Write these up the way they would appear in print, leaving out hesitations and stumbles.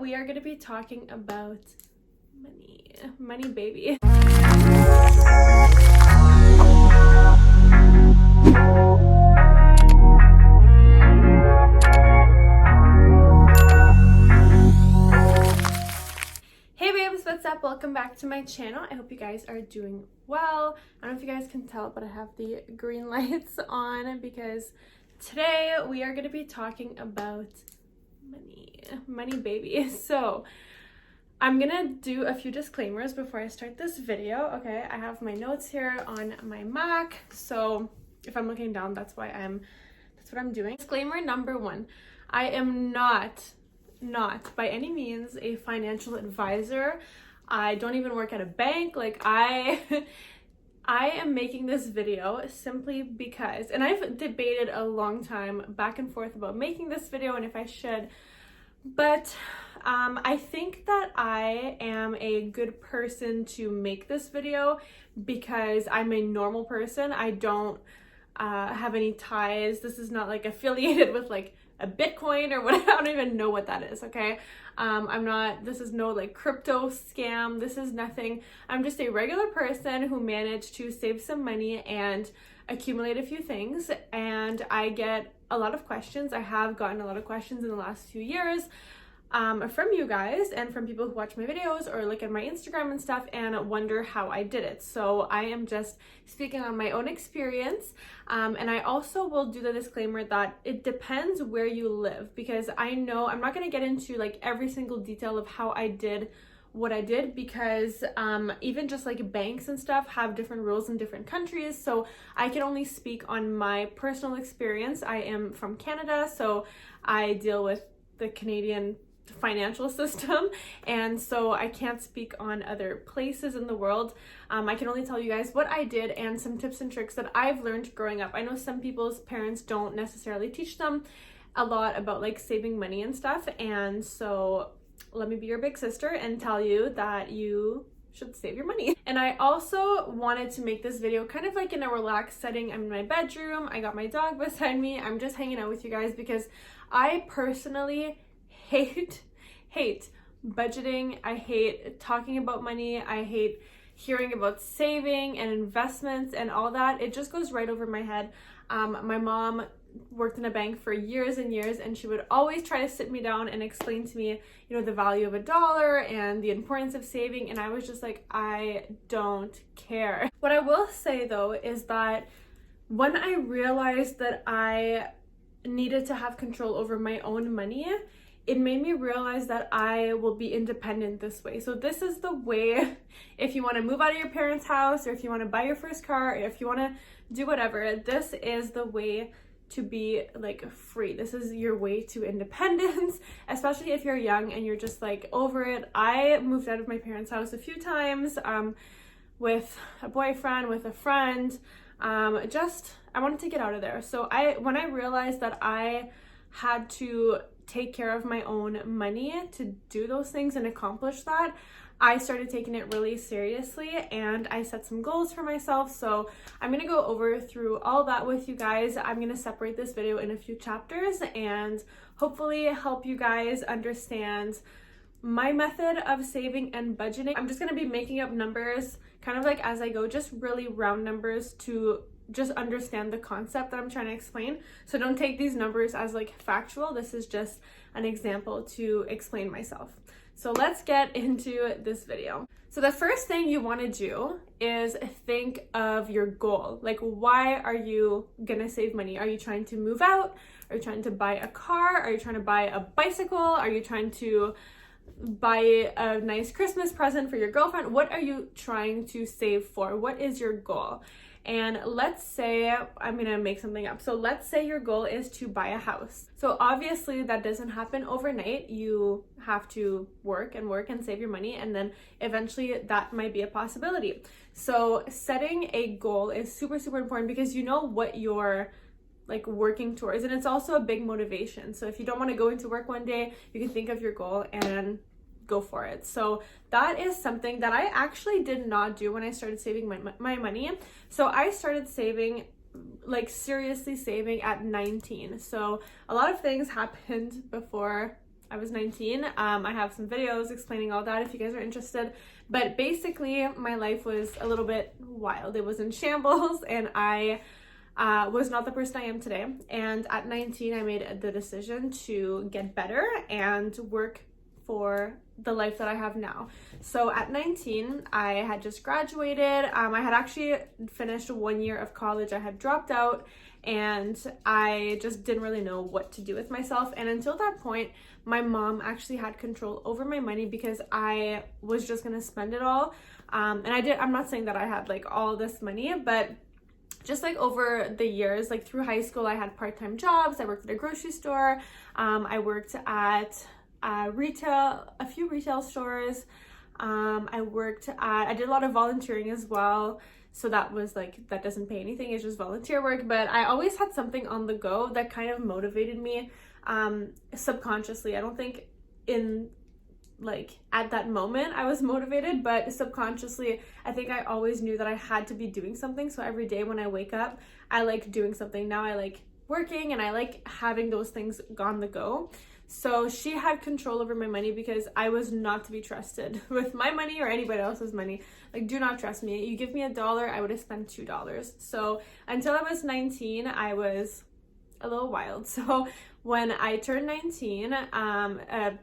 we are going to be talking about money baby. Hey babes, what's up? Welcome back to my channel. I hope you guys are doing well. I don't know if you guys can tell, but I have the green lights on because today we are going to be talking about money baby. So I'm gonna do a few disclaimers before I start this video. Okay, I have my notes here on my Mac, so if I'm looking down, that's what I'm doing. Disclaimer number one, I am not by any means a financial advisor. I don't even work at a bank. Like I am making this video simply because, and I've debated a long time back and forth about making this video and if I should, but I think that I am a good person to make this video because I'm a normal person. I don't have any ties. This is not like affiliated with like a Bitcoin or what. I don't even know what that is. Okay. This is no like crypto scam. This is nothing. I'm just a regular person who managed to save some money and accumulate a few things. And I get a lot of questions. I have gotten a lot of questions in the last few years from you guys and from people who watch my videos or look at my Instagram and stuff and wonder how I did it. So I am just speaking on my own experience. And I also will do the disclaimer that it depends where you live, because I know I'm not going to get into like every single detail of how I did what I did, because even just like banks and stuff have different rules in different countries. So I can only speak on my personal experience. I am from Canada, so I deal with the Canadian financial system, and so I can't speak on other places in the world. I can only tell you guys what I did and some tips and tricks that I've learned growing up. I know some people's parents don't necessarily teach them a lot about like saving money and stuff, and so let me be your big sister and tell you that you should save your money. And I also wanted to make this video kind of like in a relaxed setting. I'm in my bedroom, I got my dog beside me, I'm just hanging out with you guys because I personally hate budgeting. I hate talking about money. I hate hearing about saving and investments and all that. It just goes right over my head. My mom worked in a bank for years and years, and she would always try to sit me down and explain to me, you know, the value of a dollar and the importance of saving, and I was just like, I don't care. What I will say though is that when I realized that I needed to have control over my own money, it made me realize that I will be independent this way. So this is the way, if you want to move out of your parents' house, or if you want to buy your first car, or if you want to do whatever, this is the way to be like free. This is your way to independence, especially if you're young and you're just like over it. I moved out of my parents' house a few times with a boyfriend, with a friend. I wanted to get out of there. So when I realized that I had to take care of my own money to do those things and accomplish that, I started taking it really seriously, and I set some goals for myself. So I'm going to go through all that with you guys. I'm going to separate this video in a few chapters and hopefully help you guys understand my method of saving and budgeting. I'm just going to be making up numbers kind of like as I go, just really round numbers to just understand the concept that I'm trying to explain. So don't take these numbers as like factual. This is just an example to explain myself. So let's get into this video. So the first thing you want to do is think of your goal. Like, why are you gonna save money? Are you trying to move out? Are you trying to buy a car? Are you trying to buy a bicycle? Are you trying to buy a nice Christmas present for your girlfriend? What are you trying to save for? What is your goal? And let's say, I'm gonna make something up. So let's say your goal is to buy a house. So obviously that doesn't happen overnight. You have to work and save your money, and then eventually that might be a possibility. So setting a goal is super, super important because you know what you're like working towards, and it's also a big motivation. So if you don't want to go into work one day, you can think of your goal and go for it. So that is something that I actually did not do when I started saving my money. So I started saving, like seriously saving, at 19. So a lot of things happened before I was 19. I have some videos explaining all that if you guys are interested. But basically, my life was a little bit wild. It was in shambles, and I was not the person I am today. And at 19, I made the decision to get better and work for the life that I have now. So at 19, I had just graduated. I had actually finished 1 year of college. I had dropped out, and I just didn't really know what to do with myself. And until that point, my mom actually had control over my money because I was just gonna spend it all. And I'm not saying that I had like all this money, but just like over the years, like through high school, I had part-time jobs. I worked at a grocery store. I worked at a few retail stores. I did a lot of volunteering as well. So that was like, that doesn't pay anything, it's just volunteer work. But I always had something on the go that kind of motivated me subconsciously. I don't think at that moment I was motivated, but subconsciously I think I always knew that I had to be doing something. So every day when I wake up, I like doing something. Now I like working, and I like having those things on the go. So she had control over my money because I was not to be trusted with my money or anybody else's money. Like, do not trust me. You give me $1, I would have spent $2. So until I was 19, I was a little wild. So when I turned 19, a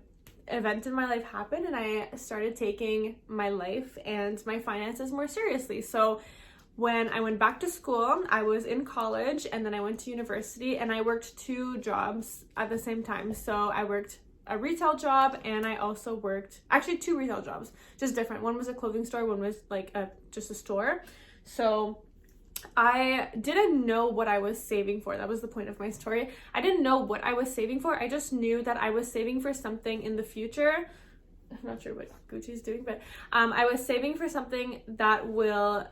event in my life happened, and I started taking my life and my finances more seriously. So when I went back to school, I was in college, and then I went to university, and I worked 2 jobs at the same time. So I worked a retail job, and I also worked, actually 2 retail jobs, just different. One was a clothing store, one was like just a store. So I didn't know what I was saving for. That was the point of my story. I didn't know what I was saving for. I just knew that I was saving for something in the future. I'm not sure what Gucci's doing, but I was saving for something that will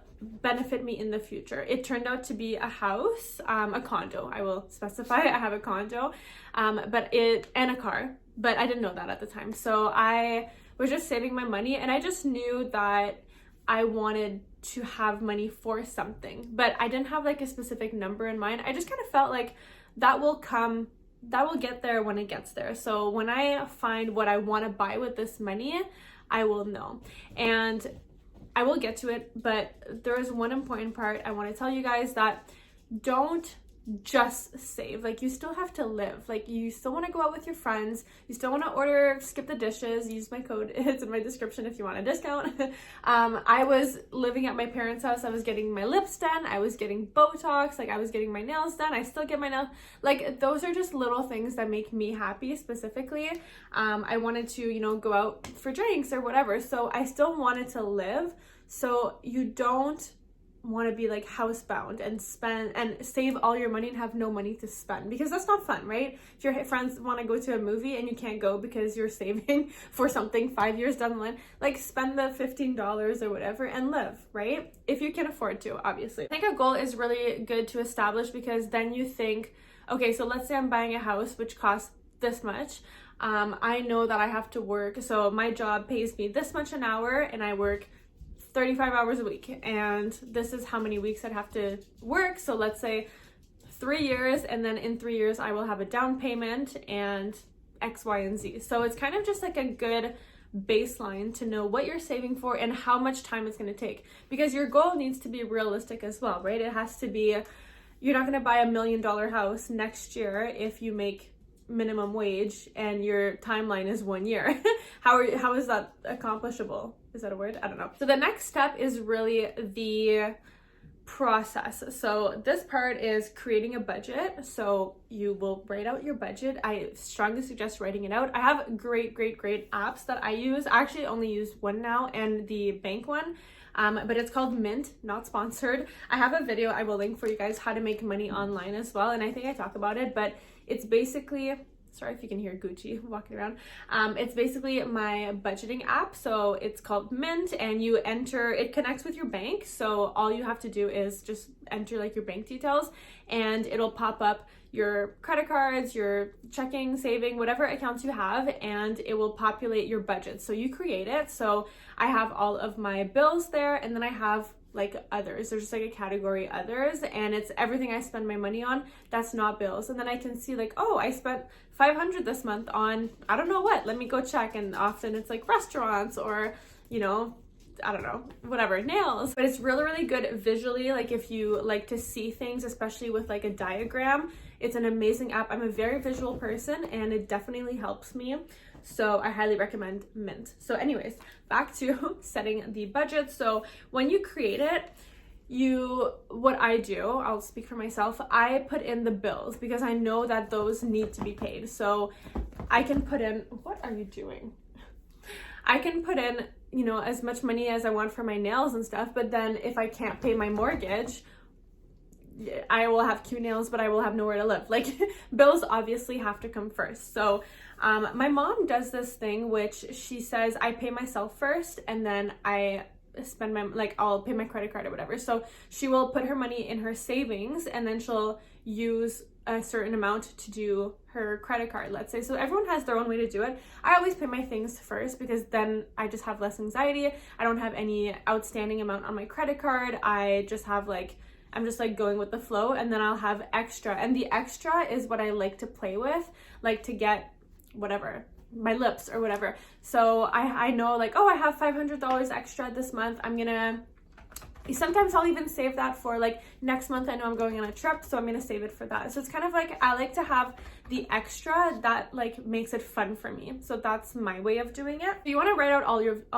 benefit me in the future. It turned out to be a house, a condo. I will specify I have a condo, and a car, but I didn't know that at the time. So I was just saving my money, and I just knew that I wanted to have money for something, but I didn't have like a specific number in mind. I just kind of felt like that will get there when it gets there. So when I find what I want to buy with this money, I will know. And I will get to it, but there is one important part I want to tell you guys, that don't just save. Like, you still have to live. Like, you still want to go out with your friends. You still want to skip the dishes. Use my code. It's in my description if you want a discount. I was living at my parents' house. I was getting my lips done. I was getting Botox. Like, I was getting my nails done. I still get my nails. Like, those are just little things that make me happy specifically. I wanted to, go out for drinks or whatever. So I still wanted to live. So you don't want to be like housebound and spend and save all your money and have no money to spend, because that's not fun, right? If your friends want to go to a movie and you can't go because you're saving for something 5 years down the line, like, spend the $15 or whatever and live, right? If you can afford to, obviously. I think a goal is really good to establish, because then you think, okay, so let's say I'm buying a house which costs this much. I know that I have to work, so my job pays me this much an hour, and I work 35 hours a week, and this is how many weeks I'd have to work. So let's say 3 years, and then in 3 years I will have a down payment and X, Y, and Z. So it's kind of just like a good baseline to know what you're saving for and how much time it's going to take, because your goal needs to be realistic as well, right? It has to be, you're not going to buy $1 million house next year if you make minimum wage and your timeline is 1 year. How is that accomplishable? Is that a word? I don't know. So the next step is really the process. So this part is creating a budget. So you will write out your budget. I strongly suggest writing it out. I have great apps that I use. I actually only use one now, and the bank one. But it's called Mint, not sponsored. I have a video I will link for you guys how to make money online as well, and I think I talk about it, but it's basically, sorry if you can hear Gucci walking around. It's basically my budgeting app. So it's called Mint, and you enter, it connects with your bank. So all you have to do is just enter like your bank details, and it'll pop up your credit cards, your checking, saving, whatever accounts you have, and it will populate your budget. So you create it. So I have all of my bills there, and then I have like others. There's just like a category others, and it's everything I spend my money on that's not bills. And then I can see like, oh, I spent $500 this month on I don't know what, let me go check. And often it's like restaurants or, you know, I don't know, whatever, nails. But it's really, really good visually. Like if you like to see things, especially with like a diagram, it's an amazing app. I'm a very visual person and it definitely helps me. So I highly recommend Mint. So anyways, back to setting the budget. So when you create it, what I do, I'll speak for myself, I put in the bills because I know that those need to be paid. So I can put in, what are you doing? I can put in, you know, as much money as I want for my nails and stuff, but then if I can't pay my mortgage, I will have cute nails, but I will have nowhere to live. Like bills obviously have to come first. So my mom does this thing, which she says I pay myself first and then I spend I'll pay my credit card or whatever. So she will put her money in her savings and then she'll use a certain amount to do her credit card, let's say. So everyone has their own way to do it. I always pay my things first because then I just have less anxiety. I don't have any outstanding amount on my credit card. I just have I'm just like going with the flow, and then I'll have extra. And the extra is what I like to play with, like to get whatever, my lips or whatever. So I know like, oh, I have $500 extra this month. Sometimes I'll even save that for like next month. I know I'm going on a trip, so I'm gonna save it for that. So it's kind of like I like to have the extra that like makes it fun for me. So that's my way of doing it. You want to write out all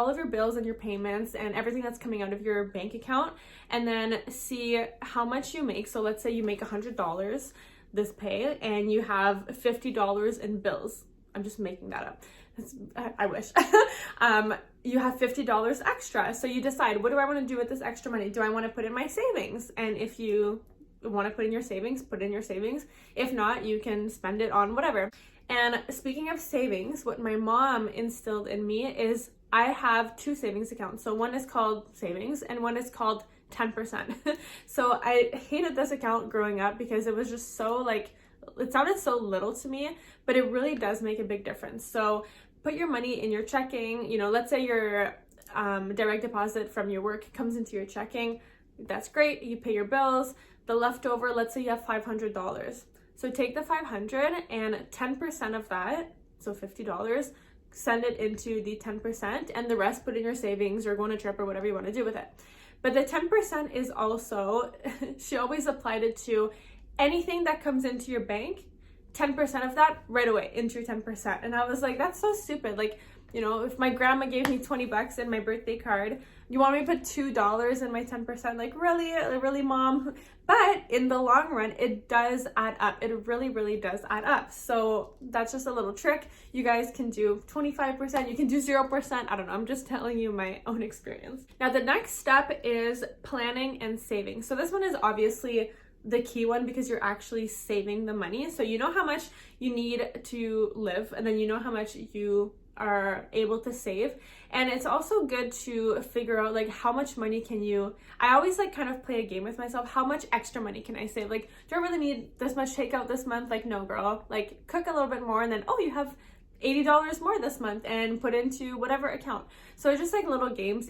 of your bills and your payments and everything that's coming out of your bank account, and then see how much you make. So let's say you make $100 this pay and you have $50 in bills. I'm just making that up. I wish. You have $50 extra. So you decide, what do I want to do with this extra money? Do I want to put in my savings? And if you want to put in your savings, put in your savings. If not, you can spend it on whatever. And speaking of savings, what my mom instilled in me is I have two savings accounts. So one is called savings and one is called 10%. So I hated this account growing up because it was just so like, it sounded so little to me, but it really does make a big difference. So put your money in your checking. You know, let's say your direct deposit from your work comes into your checking. That's great. You pay your bills. The leftover, let's say you have $500. So take the 500 and 10% of that, so $50, send it into the 10%, and the rest put in your savings or go on a trip or whatever you want to do with it. But the 10% is also, she always applied it to anything that comes into your bank, 10% of that right away into your 10%. And I was like, that's so stupid. Like, you know, if my grandma gave me $20 in my birthday card, you want me to put $2 in my 10%? Like, really, mom? But in the long run, it does add up. It really, really does add up. So that's just a little trick. You guys can do 25%, you can do 0%. I don't know. I'm just telling you my own experience. Now, the next step is planning and saving. So this one is obviously the key one because you're actually saving the money. So you know how much you need to live, and then you know how much you are able to save. And it's also good to figure out like how much money can you, I always like kind of play a game with myself. How much extra money can I save? Like, do I really need this much takeout this month? Like, no, girl, like cook a little bit more, and then, oh, you have $80 more this month and put into whatever account. So it's just like little games.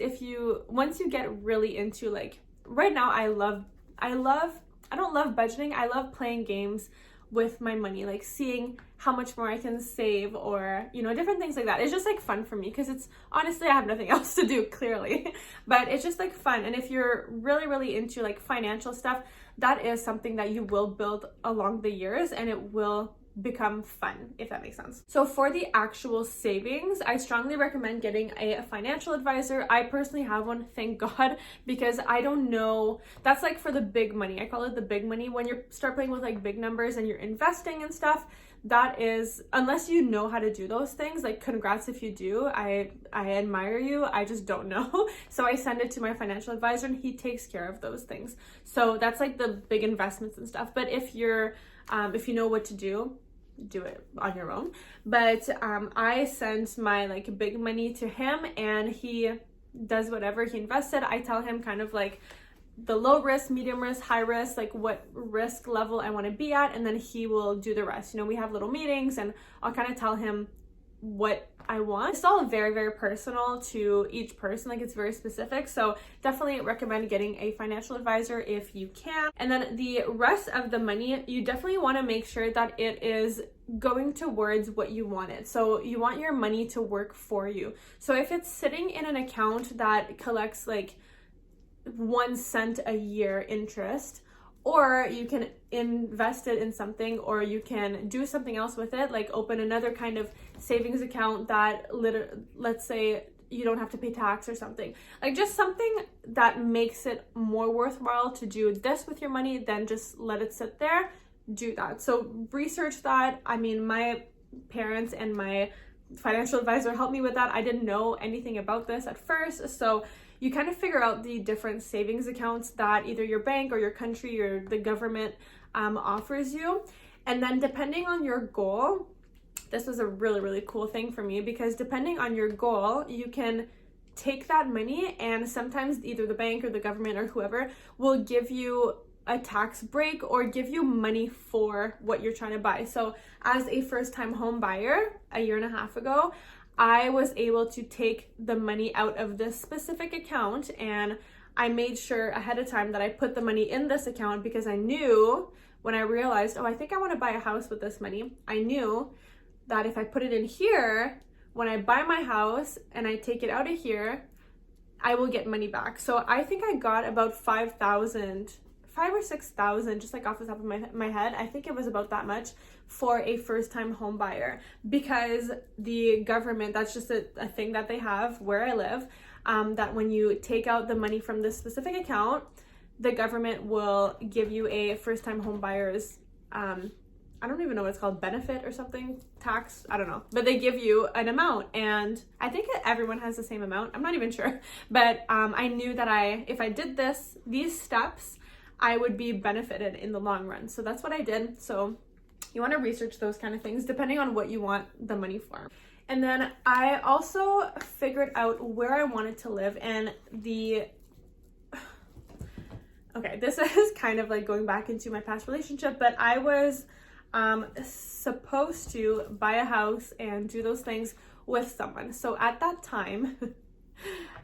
Once you get really into like, right now I don't love budgeting. I love playing games with my money, like seeing how much more I can save, or, you know, different things like that. It's just like fun for me because it's honestly, I have nothing else to do, clearly, but it's just like fun. And if you're really, really into like financial stuff, that is something that you will build along the years, and it will become fun, if that makes sense. So for the actual savings, I strongly recommend getting a financial advisor. I personally have one, thank God, because I don't know, that's like for the big money. I call it the big money. When you start playing with like big numbers and you're investing and stuff, that is, unless you know how to do those things, like congrats if you do. I admire you. I just don't know. So I send it to my financial advisor and he takes care of those things. So that's like the big investments and stuff. But if you know what to do it on your own. But I send my like big money to him, and he does whatever he invested. I tell him kind of like the low risk, medium risk, high risk, like what risk level I want to be at, and then he will do the rest. You know, we have little meetings and I'll kind of tell him what I want. It's all very, very personal to each person. Like, it's very specific. So definitely recommend getting a financial advisor if you can. And then the rest of the money, you definitely want to make sure that it is going towards what you wanted. So you want your money to work for you. So if it's sitting in an account that collects like 1 cent a year interest, or you can invest it in something, or you can do something else with it, like open another kind of savings account that let's say you don't have to pay tax or something. Like, just something that makes it more worthwhile to do this with your money than just let it sit there. Do that. So research that. I mean, my parents and my financial advisor helped me with that. I didn't know anything about this at first. So you kind of figure out the different savings accounts that either your bank or your country or the government offers you. And then depending on your goal, this was a really, really cool thing for me, because depending on your goal, you can take that money, and sometimes either the bank or the government or whoever will give you a tax break or give you money for what you're trying to buy. So as a first-time home buyer a year and a half ago, I was able to take the money out of this specific account, and I made sure ahead of time that I put the money in this account, because I knew when I realized, oh, I think I want to buy a house with this money, I knew that if I put it in here, when I buy my house and I take it out of here, I will get money back. So I think I got about 5,000 or 6,000, just like off the top of my head. I think it was about that much for a first-time home buyer, because the government, that's just a thing that they have where I live, that when you take out the money from this specific account, the government will give you a first-time home buyer's, I don't even know what it's called, benefit or something, tax, I don't know, but they give you an amount, and I think everyone has the same amount. I'm not even sure, but I knew that if I did these steps, I would be benefited in the long run. So that's what I did. So you want to research those kind of things depending on what you want the money for. And then I also figured out where I wanted to live, and okay, this is kind of like going back into my past relationship, but I was supposed to buy a house and do those things with someone. So at that time,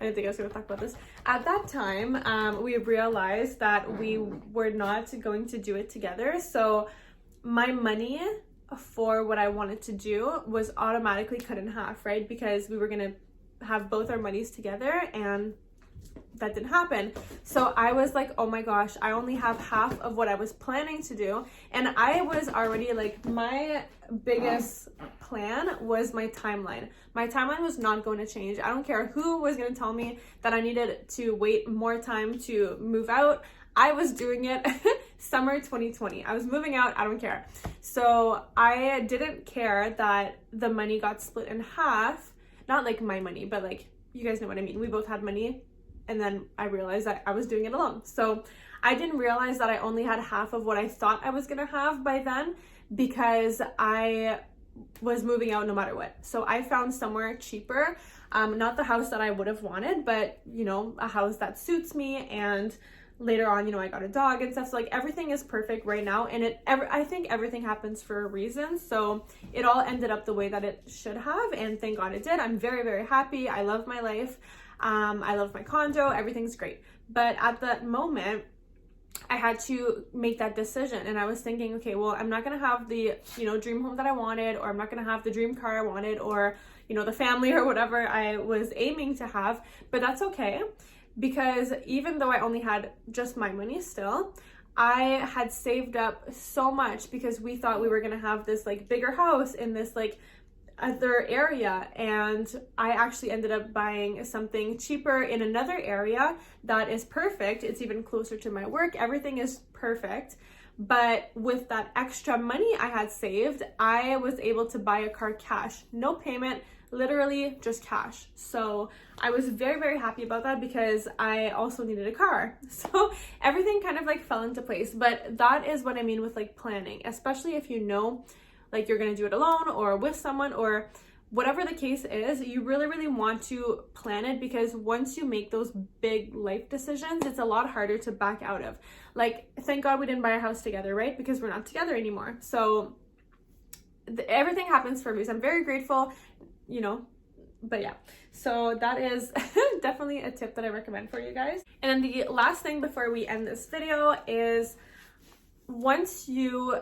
I didn't think I was going to talk about this. At that time, we realized that we were not going to do it together. So my money for what I wanted to do was automatically cut in half, right? Because we were going to have both our monies together, and that didn't happen. So I was like, oh my gosh, I only have half of what I was planning to do. And I was already like, my biggest plan was my timeline. My timeline was not going to change. I don't care who was going to tell me that I needed to wait more time to move out. I was doing it summer 2020. I was moving out. I don't care. So I didn't care that the money got split in half. Not like my money, but like, you guys know what I mean. We both had money. And then I realized that I was doing it alone. So I didn't realize that I only had half of what I thought I was going to have by then, because I was moving out no matter what. So I found somewhere cheaper, not the house that I would have wanted, but you know, a house that suits me. And later on, you know, I got a dog and stuff. So like, everything is perfect right now. And I think everything happens for a reason. So it all ended up the way that it should have. And thank God it did. I'm very, very happy. I love my life. I love my condo. Everything's great. But at that moment, I had to make that decision. And I was thinking, okay, well, I'm not going to have the, you know, dream home that I wanted, or I'm not going to have the dream car I wanted, or, you know, the family or whatever I was aiming to have. But that's okay, because even though I only had just my money still, I had saved up so much, because we thought we were going to have this like bigger house in this like other area, and I actually ended up buying something cheaper in another area that is perfect. It's even closer to my work. Everything is perfect. But with that extra money I had saved, I was able to buy a car cash, no payment, literally just cash. So I was very, very happy about that, because I also needed a car. So everything kind of like fell into place. But that is what I mean with like planning, especially if you know like you're going to do it alone or with someone, or whatever the case is, you really, really want to plan it, because once you make those big life decisions, it's a lot harder to back out of. Like, thank God we didn't buy a house together, right? Because we're not together anymore. So everything happens for a reason. I'm very grateful, you know, But yeah, so that is definitely a tip that I recommend for you guys. And then the last thing before we end this video is, once you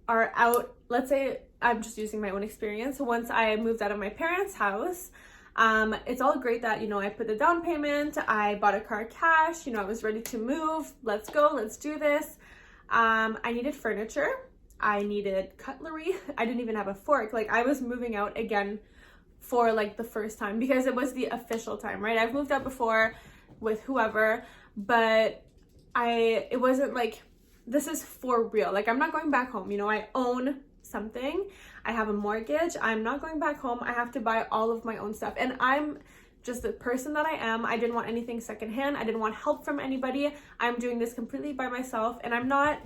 are out, let's say I'm just using my own experience, once I moved out of my parents' house, it's all great that, you know, I put the down payment, I bought a car cash, you know, I was ready to move, let's go, let's do this. I needed furniture, I needed cutlery, I didn't even have a fork. Like, I was moving out again for like the first time because it was the official time, right? I've moved out before with whoever, but it wasn't like, this is for real. Like, I'm not going back home, you know, I own something, I have a mortgage, I'm not going back home, I have to buy all of my own stuff. And I'm just the person that I am. I didn't want anything secondhand, I didn't want help from anybody. I'm doing this completely by myself, and I'm not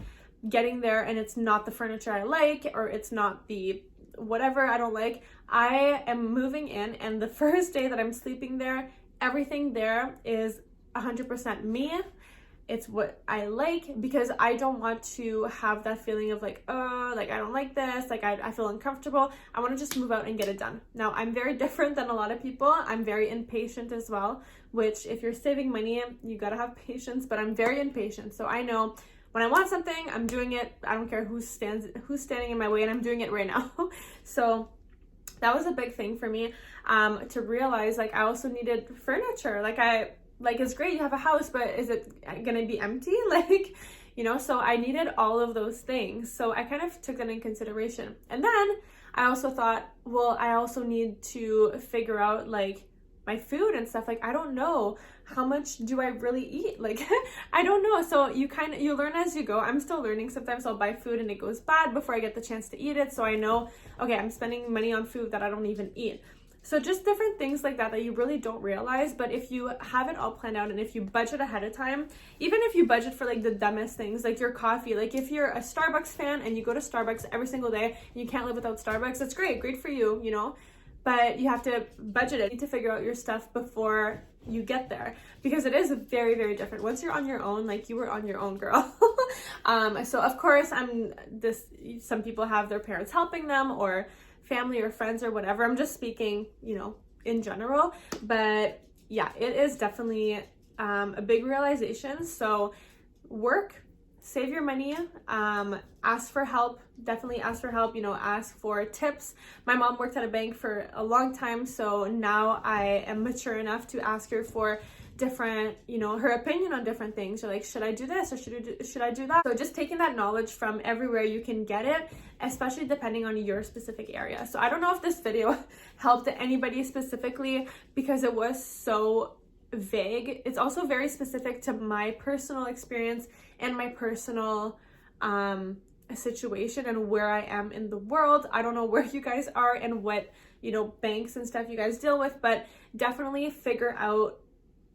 getting there and it's not the furniture I like, or it's not the whatever I don't like. I am moving in, and the first day that I'm sleeping there, everything there is 100% me. It's what I like, because I don't want to have that feeling of like, oh, like I don't like this, like I feel uncomfortable. I want to just move out and get it done. Now, I'm very different than a lot of people. I'm very impatient as well, which if you're saving money, you gotta have patience, but I'm very impatient. So I know when I want something, I'm doing it. I don't care who's standing in my way, and I'm doing it right now. So that was a big thing for me, to realize, like, I also needed furniture. Like, it's great you have a house, but is it gonna be empty? Like, you know, so I needed all of those things. So I kind of took that in consideration. And then I also thought, well, I also need to figure out like my food and stuff. Like, I don't know, how much do I really eat? Like, I don't know. So you learn as you go. I'm still learning. Sometimes I'll buy food and it goes bad before I get the chance to eat it. So I know, okay, I'm spending money on food that I don't even eat. So just different things like that you really don't realize. But if you have it all planned out, and if you budget ahead of time, even if you budget for like the dumbest things, like your coffee, like if you're a Starbucks fan and you go to Starbucks every single day and you can't live without Starbucks, that's great for you, you know, but you have to budget it. You need to figure out your stuff before you get there, because it is very, very different. Once you're on your own, like you were on your own, girl. So of course some people have their parents helping them, or family or friends or whatever. I'm just speaking, you know, in general. But yeah, it is definitely a big realization. So work, save your money, ask for help, definitely ask for help, you know, ask for tips. My mom worked at a bank for a long time, so now I am mature enough to ask her for different, you know, her opinion on different things. Or like, should I do this or should I do that? So just taking that knowledge from everywhere you can get it, especially depending on your specific area. So I don't know if this video helped anybody specifically, because it was so vague. It's also very specific to my personal experience and my personal situation and where I am in the world. I don't know where you guys are and what, you know, banks and stuff you guys deal with, but definitely figure out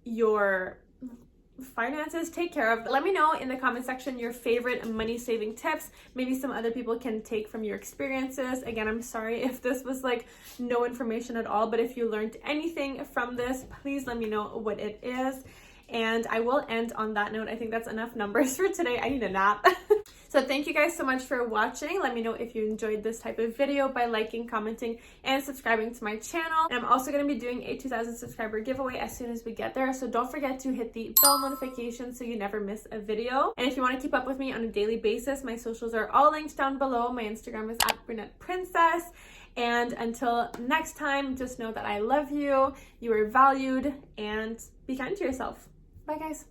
your finances, take care of. Let me know in the comment section your favorite money saving tips. Maybe some other people can take from your experiences. Again, I'm sorry if this was like no information at all, but if you learned anything from this, please let me know what it is. And I will end on that note. I think that's enough numbers for today. I need a nap. So thank you guys so much for watching. Let me know if you enjoyed this type of video by liking, commenting, and subscribing to my channel. And I'm also going to be doing a 2,000 subscriber giveaway as soon as we get there. So don't forget to hit the bell notification so you never miss a video. And if you want to keep up with me on a daily basis, my socials are all linked down below. My Instagram is @Brunetteprincesse. And until next time, just know that I love you, you are valued, and be kind to yourself. Bye guys.